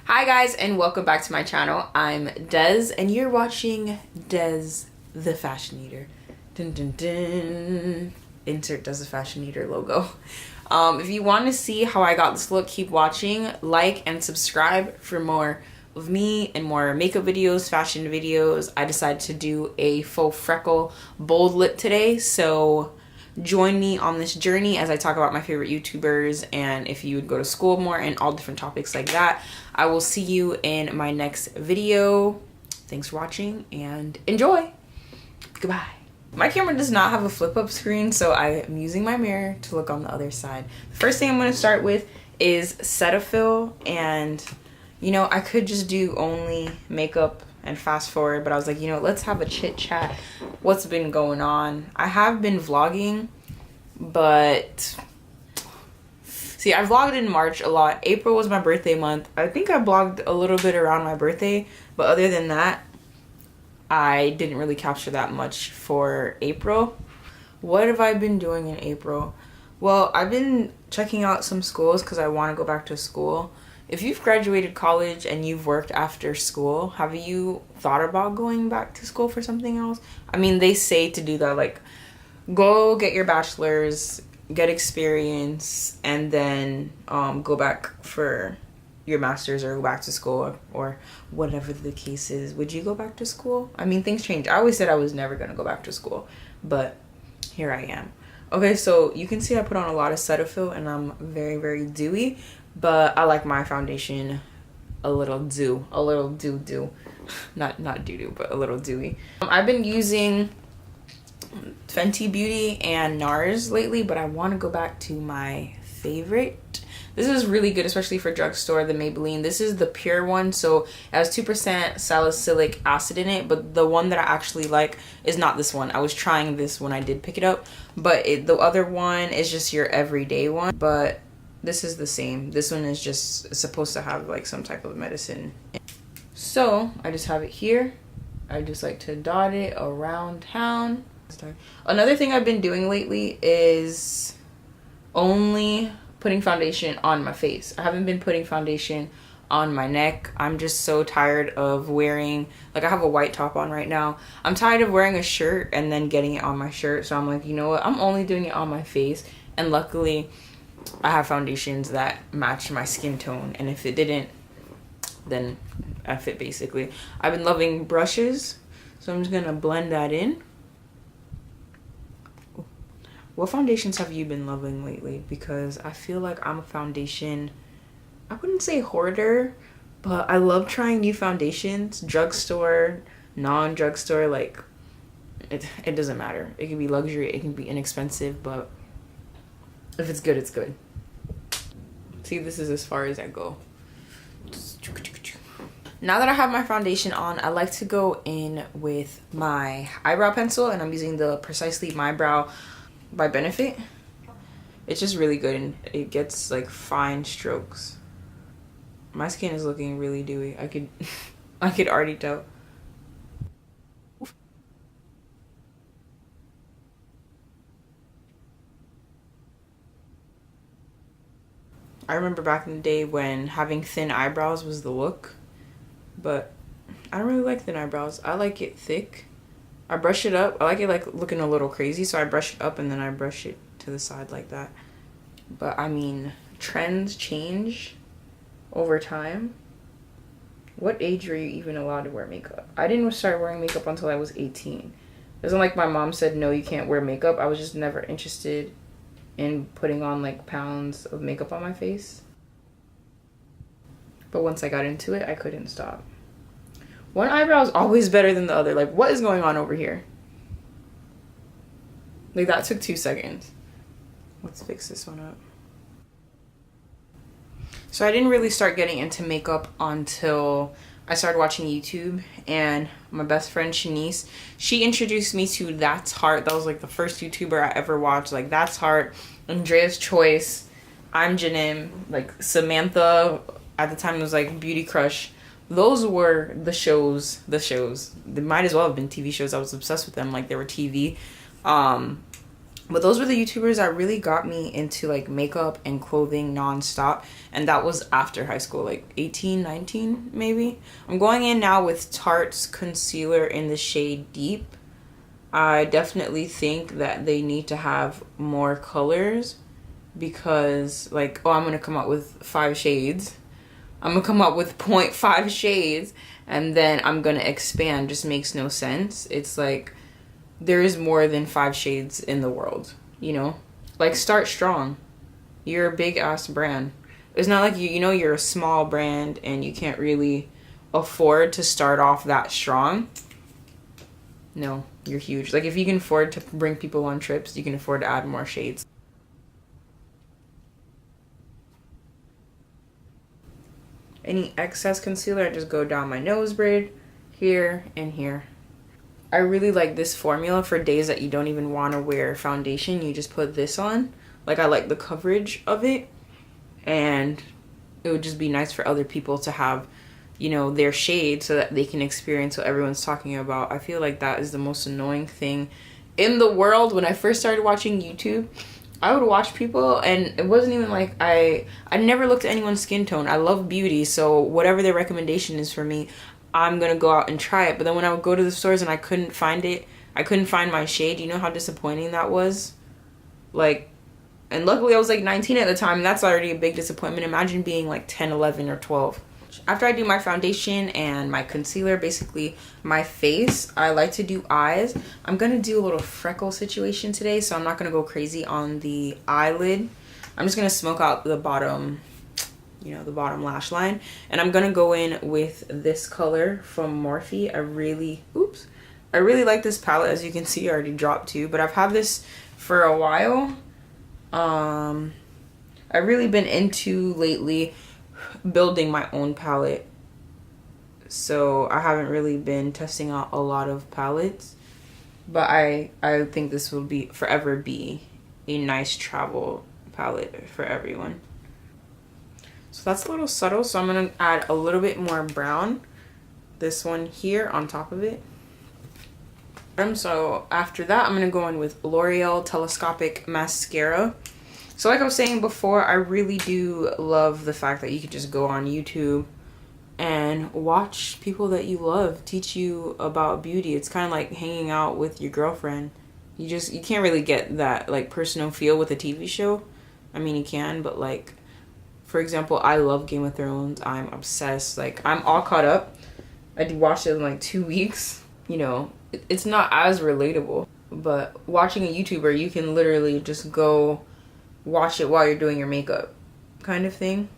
Hi guys, and welcome back to my channel. I'm Des and you're watching Des the Fashion Eater. Dun, dun, dun. Insert Des the Fashion Eater logo. If you want to see how I got this look, keep watching, like and subscribe for more of me and more makeup videos, fashion videos. I decided to do a faux freckle bold lip today, so join me on this journey as I talk about my favorite YouTubers and if you would go to school more and all different topics like that. I will see you in my next video. Thanks for watching and enjoy. Goodbye. My camera does not have a flip up screen, so I am using my mirror to look on the other side. The first thing I'm going to start with is Cetaphil, and you know, I could just do only makeup and fast forward, but I was like, you know, let's have a chit chat. What's been going on? I have been vlogging, but see, I vlogged in March a lot. April was my birthday month. I think I vlogged a little bit around my birthday, but other than that, I didn't really capture that much for April. What have I been doing in April? Well, I've been checking out some schools because I want to go back to school. If you've graduated college and you've worked after school, have you thought about going back to school for something else? I mean, they say to do that, like, go get your bachelor's, get experience, and then go back for your master's or go back to school or whatever the case is. Would you go back to school? I mean, things change. I always said I was never going to go back to school, but here I am. Okay, so you can see I put on a lot of Cetaphil and I'm very, very dewy. But I like my foundation a little dew, not doo-doo, but a little dewy. I've been using Fenty Beauty and NARS lately, but I want to go back to my favorite. This is really good, especially for drugstore, the Maybelline. This is the pure one, so it has 2% salicylic acid in it, but the one that I actually like is not this one. I was trying this when I did pick it up, but the other one is just your everyday one, but this is the same. This one is just supposed to have like some type of medicine. So I just have it here. I just like to dot it around town. Another thing I've been doing lately is only putting foundation on my face. I haven't been putting foundation on my neck. I'm just so tired of wearing, like, I have a white top on right now. I'm tired of wearing a shirt and then getting it on my shirt. So I'm like, you know what? I'm only doing it on my face. And luckily, I have foundations that match my skin tone, and if it didn't, then F it basically. I've been loving brushes, so I'm just gonna blend that in. What foundations have you been loving lately? Because I feel like I'm a foundation, I wouldn't say hoarder, but I love trying new foundations, drugstore, non-drugstore, like it doesn't matter. It can be luxury, it can be inexpensive, but if it's good, it's good. See, this is as far as I go. Now that I have my foundation on, I like to go in with my eyebrow pencil, and I'm using the Precisely My Brow by Benefit. It's just really good, and it gets like fine strokes. My skin is looking really dewy. I could already tell. I remember back in the day when having thin eyebrows was the look, but I don't really like thin eyebrows. I like it thick. I brush it up. I like it like looking a little crazy, so I brush it up and then I brush it to the side like that. But I mean, trends change over time. What age were you even allowed to wear makeup? I didn't start wearing makeup until I was 18. It wasn't like my mom said, no, you can't wear makeup. I was just never interested in putting on like pounds of makeup on my face. But once I got into it, I couldn't stop. One eyebrow is always better than the other. Like, what is going on over here? Like, that took 2 seconds. Let's fix this one up. So I didn't really start getting into makeup until I started watching YouTube, and my best friend Shanice, she introduced me to That's Tarte. That was like the first YouTuber I ever watched. Like That's Tarte, Andrea's Choice, I'm Janim, like Samantha. At the time it was like Beauty Crush. Those were the shows. They might as well have been TV shows. I was obsessed with them like they were TV. But those were the YouTubers that really got me into like makeup and clothing nonstop. And that was after high school, like 18, 19 maybe. I'm going in now with Tarte's concealer in the shade Deep. I definitely think that they need to have more colors because like, oh, I'm going to come out with 5 shades. I'm going to come up with 0.5 shades and then I'm going to expand. Just makes no sense. It's like, there is more than 5 shades in the world, you know? Like, start strong. You're a big ass brand. It's not like you know you're a small brand and you can't really afford to start off that strong. No, you're huge. Like, if you can afford to bring people on trips, you can afford to add more shades. Any excess concealer, I just go down my nose bridge, here and here. I really like this formula for days that you don't even want to wear foundation. You just put this on. Like, I like the coverage of it. And it would just be nice for other people to have, you know, their shade so that they can experience what everyone's talking about. I feel like that is the most annoying thing in the world. When I first started watching YouTube, I would watch people and it wasn't even like I never looked at anyone's skin tone. I love beauty, so whatever their recommendation is for me, I'm gonna go out and try it. But then when I would go to the stores and I couldn't find it, I couldn't find my shade, you know how disappointing that was? Like, and luckily I was like 19 at the time, and that's already a big disappointment. Imagine being like 10, 11, or 12. After I do my foundation and my concealer, basically my face, I like to do eyes. I'm gonna do a little freckle situation today, so I'm not gonna go crazy on the eyelid. I'm just gonna smoke out the bottom, you know, the bottom lash line. And I'm gonna go in with this color from Morphe. I really like this palette. As you can see, I already dropped 2, but I've had this for a while. I've really been into lately building my own palette, so I haven't really been testing out a lot of palettes, but I think this will be forever be a nice travel palette for everyone. So that's a little subtle, so I'm gonna add a little bit more brown, this one here on top of it. So after that, I'm gonna go in with L'Oreal Telescopic Mascara. So like I was saying before, I really do love the fact that you could just go on YouTube and watch people that you love teach you about beauty. It's kind of like hanging out with your girlfriend. You can't really get that like personal feel with a TV show. I mean, you can, but like, for example, I love Game of Thrones. I'm obsessed. Like, I'm all caught up. I watched it in like 2 weeks. You know, it's not as relatable, but watching a YouTuber, you can literally just go watch it while you're doing your makeup kind of thing,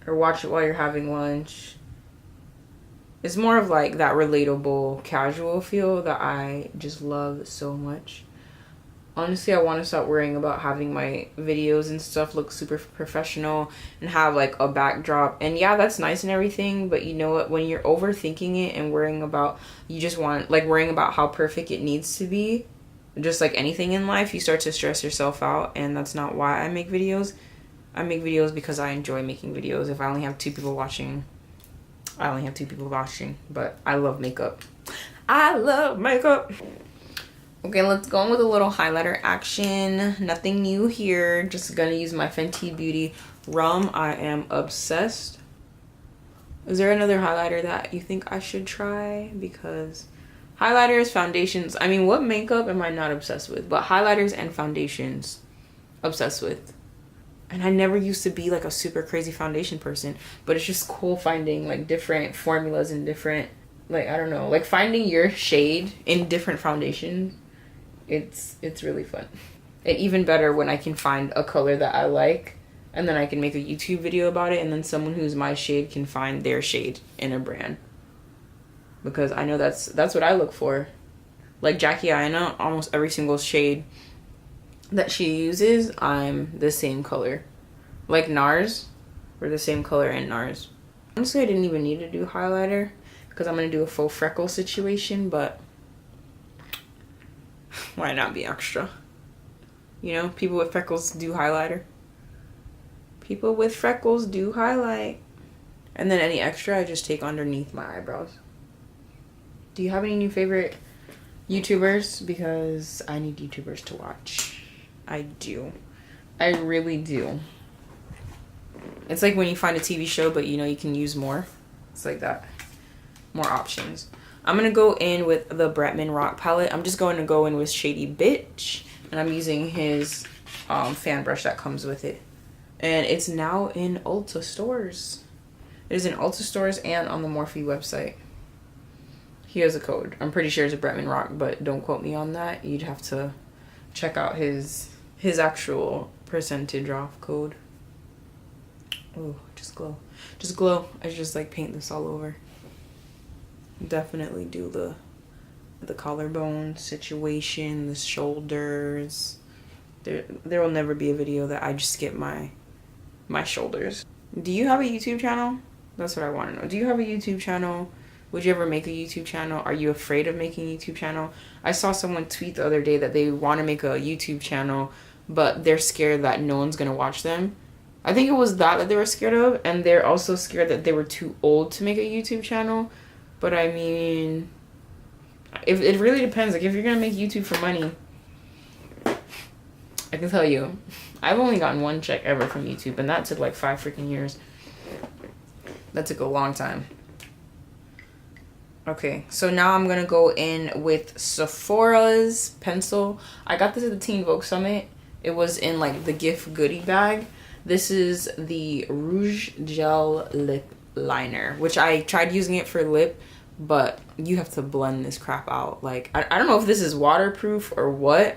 or watch it while you're having lunch. It's more of like that relatable casual feel that I just love so much. Honestly, I want to stop worrying about having my videos and stuff look super professional and have like a backdrop. And yeah, that's nice and everything, but you know what, when you're overthinking it and worrying about, worrying about how perfect it needs to be, just like anything in life, you start to stress yourself out. And that's not why I make videos. I make videos because I enjoy making videos. If I only have 2 people watching, I only have 2 people watching, but I love makeup. I love makeup. Okay, let's go on with a little highlighter action. Nothing new here. Just gonna use my Fenty Beauty Rum. I am obsessed. Is there another highlighter that you think I should try? Because highlighters, foundations, I mean, what makeup am I not obsessed with? But highlighters and foundations, obsessed with. And I never used to be like a super crazy foundation person, but it's just cool finding like different formulas and different, like, I don't know, like finding your shade in different foundations. It's really fun. And even better when I can find a color that I like, and then I can make a YouTube video about it, and then someone who's my shade can find their shade in a brand. Because I know that's what I look for. Like Jackie Aina, almost every single shade that she uses, I'm the same color. Like NARS, we're the same color in NARS. Honestly, I didn't even need to do highlighter because I'm going to do a faux freckle situation, but why not be extra? You know, people with freckles do highlighter. People with freckles do highlight. And then any extra I just take underneath my eyebrows. Do you have any new favorite YouTubers because I need YouTubers to watch. I do. I really do. It's like when you find a TV show, but you know you can use more. It's like that. More options. I'm going to go in with the Bretman Rock palette. I'm just going to go in with Shady Bitch. And I'm using his fan brush that comes with it. And it's now in Ulta stores. It is in Ulta stores and on the Morphe website. He has a code. I'm pretty sure it's a Bretman Rock, but don't quote me on that. You'd have to check out his actual percentage off code. Oh, just glow. Just glow. I just like paint this all over. Definitely do the collarbone situation, the shoulders. There will never be a video that I just skip my shoulders. Do you have a YouTube channel? That's what I want to know. Do you have a YouTube channel? Would you ever make a YouTube channel? Are you afraid of making a YouTube channel? I saw someone tweet the other day that they want to make a YouTube channel, but they're scared that no one's going to watch them. I think it was that they were scared of, and they're also scared that they were too old to make a YouTube channel. But I mean, if it really depends. Like, if you're going to make YouTube for money, I can tell you, I've only gotten one check ever from YouTube, and that took like 5 freaking years. That took a long time. Okay, so now I'm gonna go in with Sephora's pencil. I got this at the Teen Vogue Summit. It was in like the gift goodie bag. This is the Rouge Gel Lip Liner, which I tried using it for lip, but you have to blend this crap out. Like, I don't know if this is waterproof or what,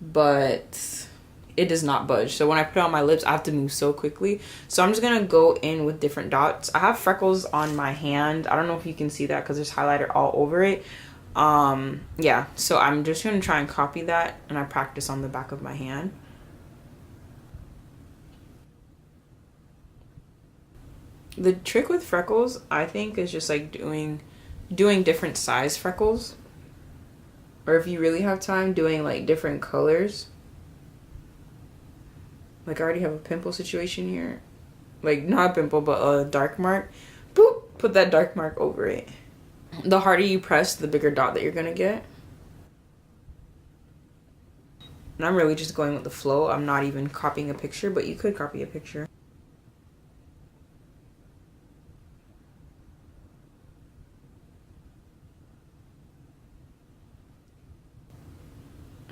but it does not budge. So when I put it on my lips, I have to move so quickly. So I'm just gonna go in with different dots. I have freckles on my hand. I don't know if you can see that because there's highlighter all over it. Yeah, so I'm just gonna try and copy that, and I practice on the back of my hand. The trick with freckles, I think, is just like doing different size freckles. Or if you really have time, doing like different colors. Like, I already have a pimple situation here. Like, not a pimple, but a dark mark. Boop! Put that dark mark over it. The harder you press, the bigger dot that you're gonna get. And I'm really just going with the flow. I'm not even copying a picture, but you could copy a picture.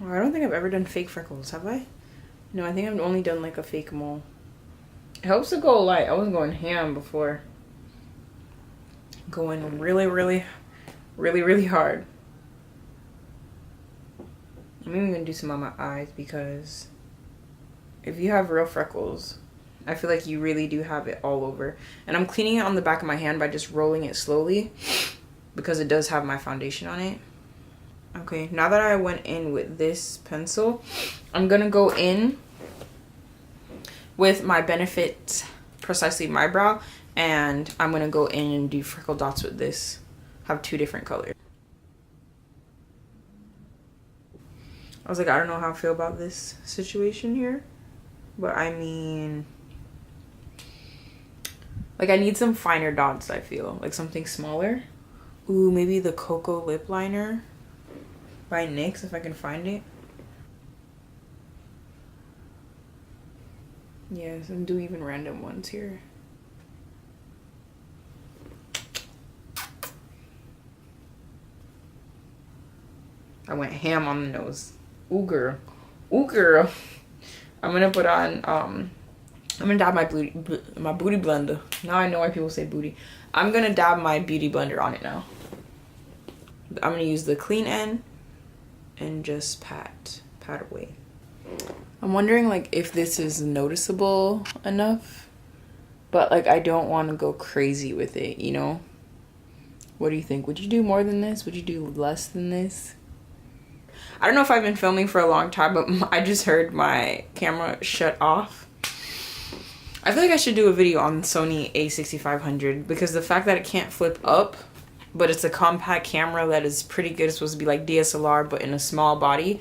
Oh, I don't think I've ever done fake freckles, have I? No, I think I've only done like a fake mole. It helps to go light. I was going ham before. Going really, really, really, really hard. I'm even gonna do some on my eyes because if you have real freckles, I feel like you really do have it all over. And I'm cleaning it on the back of my hand by just rolling it slowly because it does have my foundation on it. Okay, now that I went in with this pencil, I'm gonna go in with my Benefit Precisely My Brow, and I'm gonna go in and do freckle dots with this. Have 2 different colors. I was like, I don't know how I feel about this situation here, but I mean, like, I need some finer dots, I feel. Like something smaller. Ooh, maybe the Cocoa Lip Liner by NYX, if I can find it. Yes, and do even random ones here. I went ham on the nose. Ooh, girl. Ooh, girl. I'm gonna put on, I'm gonna dab my booty blender. Now I know why people say booty. I'm gonna dab my beauty blender on it now. I'm gonna use the clean end and just pat away. I'm wondering like if this is noticeable enough, but like I don't want to go crazy with it, you know? What do you think? Would you do more than this? Would you do less than this? I don't know if I've been filming for a long time, but I just heard my camera shut off. I feel like I should do a video on Sony a6500 because the fact that it can't flip up, but it's a compact camera that is pretty good. It's supposed to be like DSLR, but in a small body.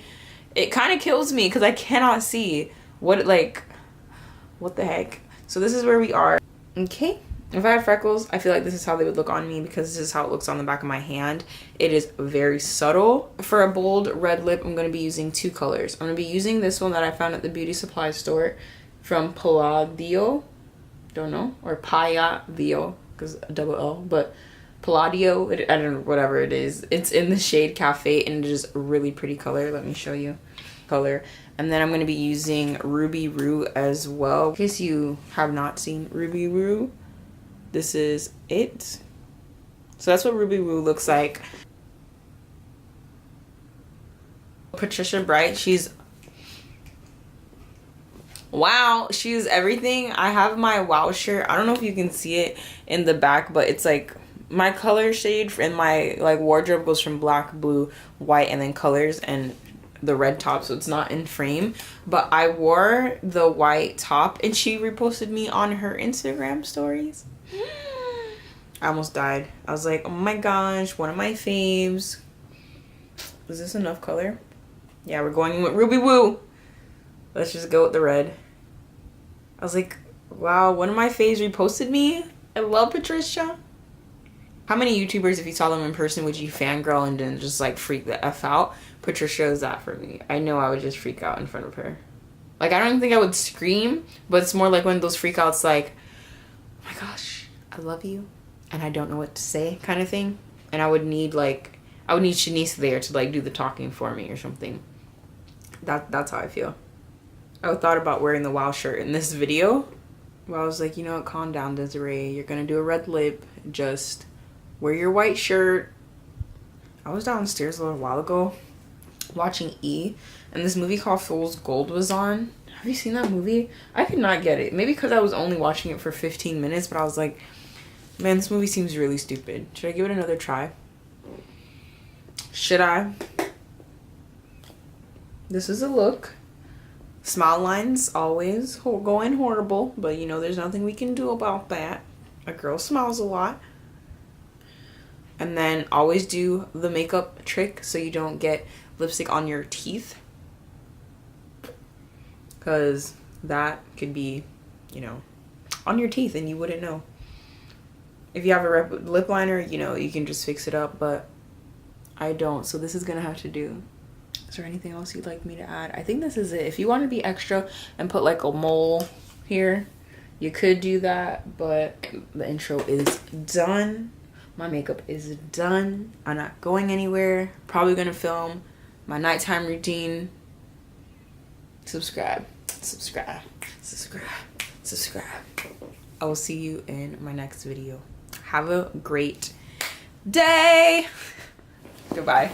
It kind of kills me because I cannot see what the heck. So this is where we are. Okay, If I had freckles, I feel like this is how they would look on me because this is how it looks on the back of my hand. It is very subtle. For a bold red lip, I'm going to be using 2 colors. I'm going to be using this one that I found at the beauty supply store from Palladio. Don't know. Or Palladio, because double L. But Palladio, I don't know, whatever it is. It's in the shade Cafe, and it is a really pretty color. Let me show you color. And then I'm going to be using Ruby Roo as well. In case you have not seen Ruby Roo, this is it. So that's what Ruby Roo looks like. Patricia Bright, she's wow, she's everything. I have my wow shirt. I don't know if you can see it in the back, but it's like my color shade in my like wardrobe goes from black, blue, white, and then colors and the red top, so it's not in frame. But I wore the white top and she reposted me on her Instagram stories. I almost died. I was like, oh my gosh, one of my faves. Is this enough color? Yeah, we're going with Ruby Woo. Let's just go with the red. I was like, wow, one of my faves reposted me. I love Patricia. How many YouTubers, if you saw them in person, would you fangirl and then just like freak the F out? Patricia is that for me. I know I would just freak out in front of her. Like, I don't even think I would scream, but it's more like one of those freakouts like, oh my gosh, I love you and I don't know what to say kind of thing. And I would need Shanice there to like do the talking for me or something. That's how I feel. I thought about wearing the wow shirt in this video. Well, I was like, you know what, calm down, Desiree. You're gonna do a red lip. Just wear your white shirt. I was downstairs a little while ago watching E, and this movie called Fool's Gold was on. Have you seen that movie? I could not get it. Maybe because I was only watching it for 15 minutes, but I was like, man, this movie seems really stupid. Should I give it another try? Should I? This is a look. Smile lines always going horrible, but you know there's nothing we can do about that. A girl smiles a lot. And then always do the makeup trick so you don't get lipstick on your teeth, because that could be, you know, on your teeth and you wouldn't know. If you have a lip liner, you know, you can just fix it up, but I don't, so this is gonna have to do. Is there anything else you'd like me to add? I think this is it. If you want to be extra and put like a mole here, you could do that, but the intro is done. My makeup is done. I'm not going anywhere. Probably gonna film my nighttime routine. Subscribe, subscribe, subscribe, subscribe. I will see you in my next video. Have a great day. Goodbye.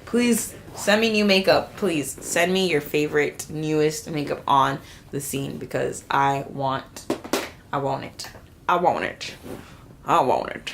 Please send me new makeup. Please send me your favorite, newest makeup on the scene, because I want it. I want it. I want it.